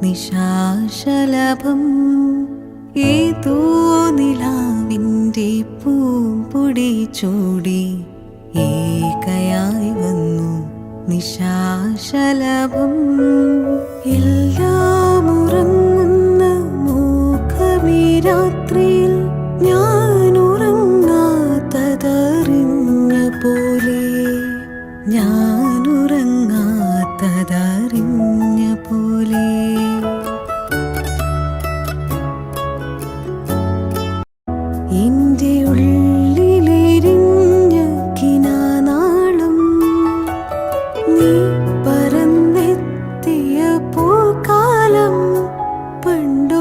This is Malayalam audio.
നിശാശലഭം ഏതോ നിലാവിൻ്റെ പൂമ്പൊടി ചൂടി ഏകയായി വന്നു നിശാശലഭം. എല്ലാം ഉറങ്ങുന്ന മൂകമീ രാത്രിയിൽ ഞാൻ ഉറങ്ങാത്തതറിഞ്ഞ പോലെ, ഞാൻ ഉറങ്ങാത്തതറിഞ്ഞ പോലെ. എൻ്റെ ഉള്ളിലെരിഞ്ഞ കിനാനാളം നീ പറന്നെത്തിയ പൂക്കാലം പണ്ടു